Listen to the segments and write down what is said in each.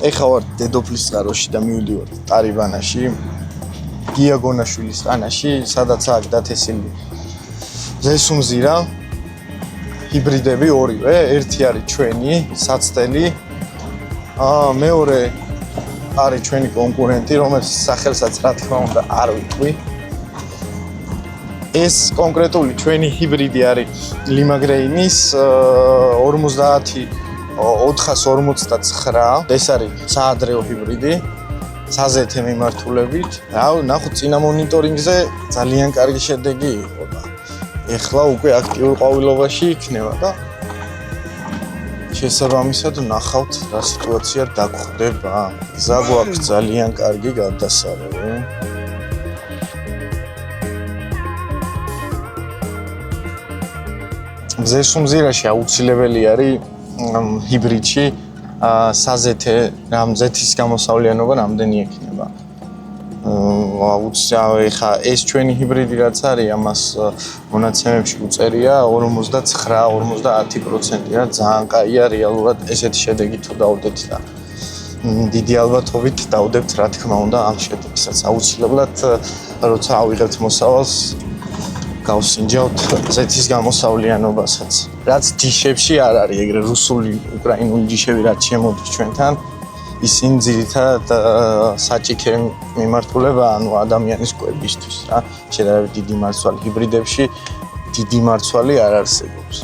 ეხა ვარ დედოფლის წყაროში და მივდივარ ტარიბანაში, გიაგონაშვილის ხანაში, სადაც აქ დათესილი ზესუმზირა, ჰიბრიდები ორივე, ერთი არის ჩვენი, საცდელი, მეორე არის ჩვენი კონკურენტი, რომელსაც სახელსაც რა თქმა უნდა არ ვიტყვი. ეს კონკრეტული ჩვენი ჰიბრიდი არის ლიმაგრეინის 459. ეს არის საადრეო ჰიბრიდი, საზეთე მიმართულებით. ნახოთ წინა მონიტორინგზე ძალიან კარგი შედეგი იყო და ეხლა უკვე აქტიურ ყვავილობაში იქნება და შესაბამისად ნახავთ რა სიტუაცია დაგხვდება. გზა გვაქვს ძალიან კარგი გადასარევი. ზესუმზირაში აუცილებელი არის ჰიბრიდში საზეთე ზეთის გამოსავლიანობა რამდენი ექნება. ეხა ეს ჩვენი ჰიბრიდი რაც არის, ამას მონაცემებში უწერია 49-50%, რა ძალიან კაია რეალურად ესეთი შედეგი თუ დავდეთ და დიდი ალბათობით დავდებთ რა თქმა უნდა ამ შედეგსაც. აუცილებლად როცა ავიღებთ მოსავალს გავსინჯავთ ზეთის გამოსავლიანობასაც. რაც ჯიშებში არ არის ეგრე რუსული, უკრაინული ჯიშები რაც შემოდის ჩვენთან, ისინი ძირითადად საჭიქე მიმართულება, ანუ ადამიანის კვებისთვის რა. შედარებით დიდი მარცვალი ჰიბრიდებში დიდი მარცვალი არ არსებობს.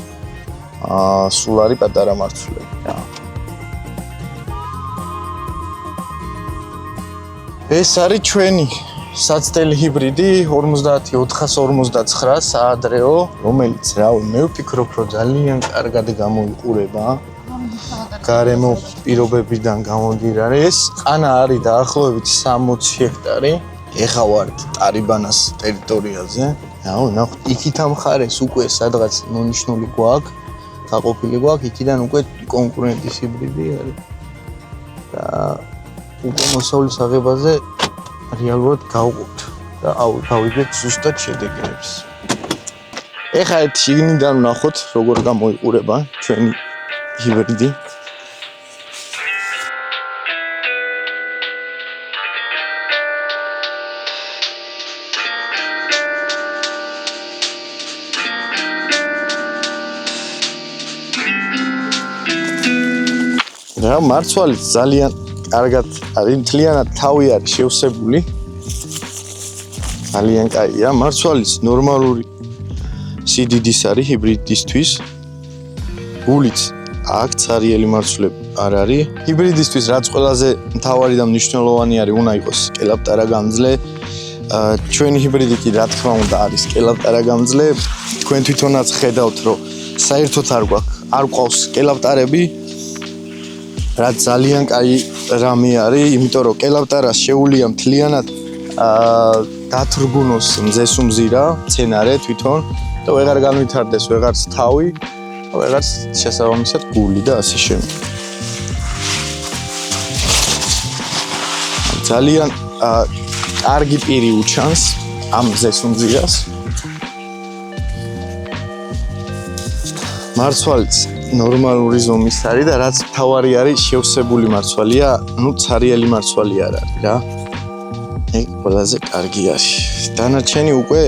სულ არის პატარა მარცვლები რა. ეს არის ჩვენი საცდელი ჰიბრიდი 50459 საადრეო, რომელიც მე ვფიქრობ, რომ ძალიან კარგად გამოიყურება. გარემო პირობებიდან გამომდინარე, ეს ყანა არის დაახლოებით 60 ჰექტარი. ეხა ვართ ტარიბანას ტერიტორიაზე. ნახოთ, იქით ამ მხარეს უკვე სადღაც მონიშნული გვაქვს, გაყოფილი გვაქვს, იქიდან უკვე კონკურენტის ჰიბრიდი არის. და უკვე მოსავლის აღებაზე რეალურად გავყვოთ და გავიგეთ ზუსტად შედეგებს. ეხა ერთ შიგნიდან ვნახოთ, როგორ გამოიყურება ჩვენი ჰიბრიდი. რა მარცვალი ძალიან კარგად არის, მთლიანად თავი არის შევსებული. ძალიან კაია, მარცვალის ნორმალური სიდიდის არის ჰიბრიდისთვის. გულიც აქ ცარიელი მარცვლები არ არის. ჰიბრიდისთვის რაც ყველაზე მთავარი და მნიშვნელოვანი არის, უნდა იყოს კელაპტარა გამძლე. ჩვენი ჰიბრიდი კი რა თქმა უნდა არის კელაპტარა გამძლე. თქვენ თვითონაც ხედავთ, რომ საერთოდ არ გვყავს კელაპტარები. რაც ძალიან კაი რამე არის, იმიტომ რომ კელაპტარას შეუძლია მთლიანად დათრგუნოს მზესუმზირა, მცენარე თვითონ და ვეღარ განვითარდეს ვეღარც თავი, ვეღარც შესაბამისად გული და ასე შემდეგ. ძალიან კარგი პირი უჩანს ამ მზესუმზირას. მარცვალიც ნორმალური ზომის არის და რაც თავარი არის შევსებული მარცვალია, ცარიელი მარცვალი არ არის რა. ეგ ყველაზე კარგი არის. დანარჩენი უკვე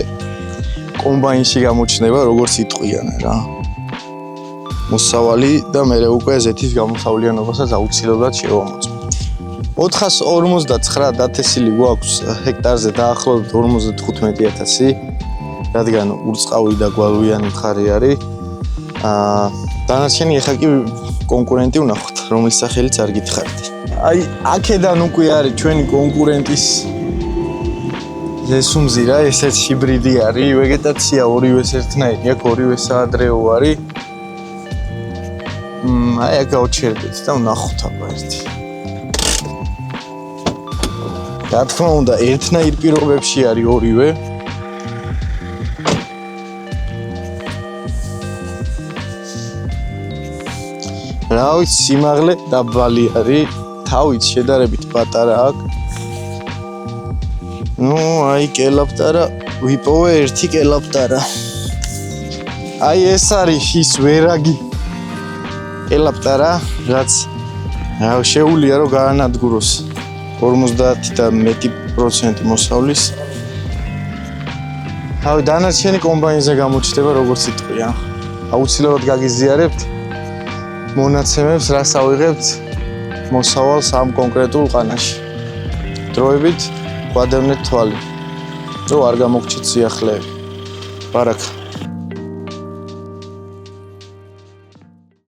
კომბაინში გამოჩნდება როგორც იტყვიან რა. მოსავალი და მე უკვე ზეთის გამოსავლიანობასაც აუცილებლად შევამოწმოთ. 459 დათესილი გვაქვს ჰექტარზე დაახლოებით 55,000, რადგან ურწყავი და გვალვიანი მხარე არის. დანარჩენი ეხა კი კონკურენტი ვნახოთ, რომლის სახელიც არ გითხარით. აი, აქედან უკვე არის ჩვენი კონკურენტის ზესუმზირა, ესეც ჰიბრიდი არის, ვეგეტაცია ორივეს ერთნაირი, აქ ორივე საადრეო არის. აი, აქ გავჩერდეთ და ვნახოთ აბა ერთი. რა თქმა უნდა, ერთნაირ პირობებში არის ორივე. რა ვიცი, სიმაღლე დაბალი არის, თავით შედარებით პატარა აქვს. აი კელაპტარა, ვიპოვე ერთი კელაპტარა. აი ეს არის ის ვერაგი კელაპტარა, რაც შეუძლია რომ გაანადგუროს 50 და მეტი პროცენტი მოსავლის. თავი დანარჩენი კომბაინზე გამოჩნდება როგორც იტყვია. აუცილებლად გაგიზიარებთ მონაცემებს, რას ავიღებთ მოსავალს ამ კონკრეტულ ყანაში. დროებით გვადევნეთ თვალი, რომ არ გამოგჩეთ სიახლეები. ბარაკა.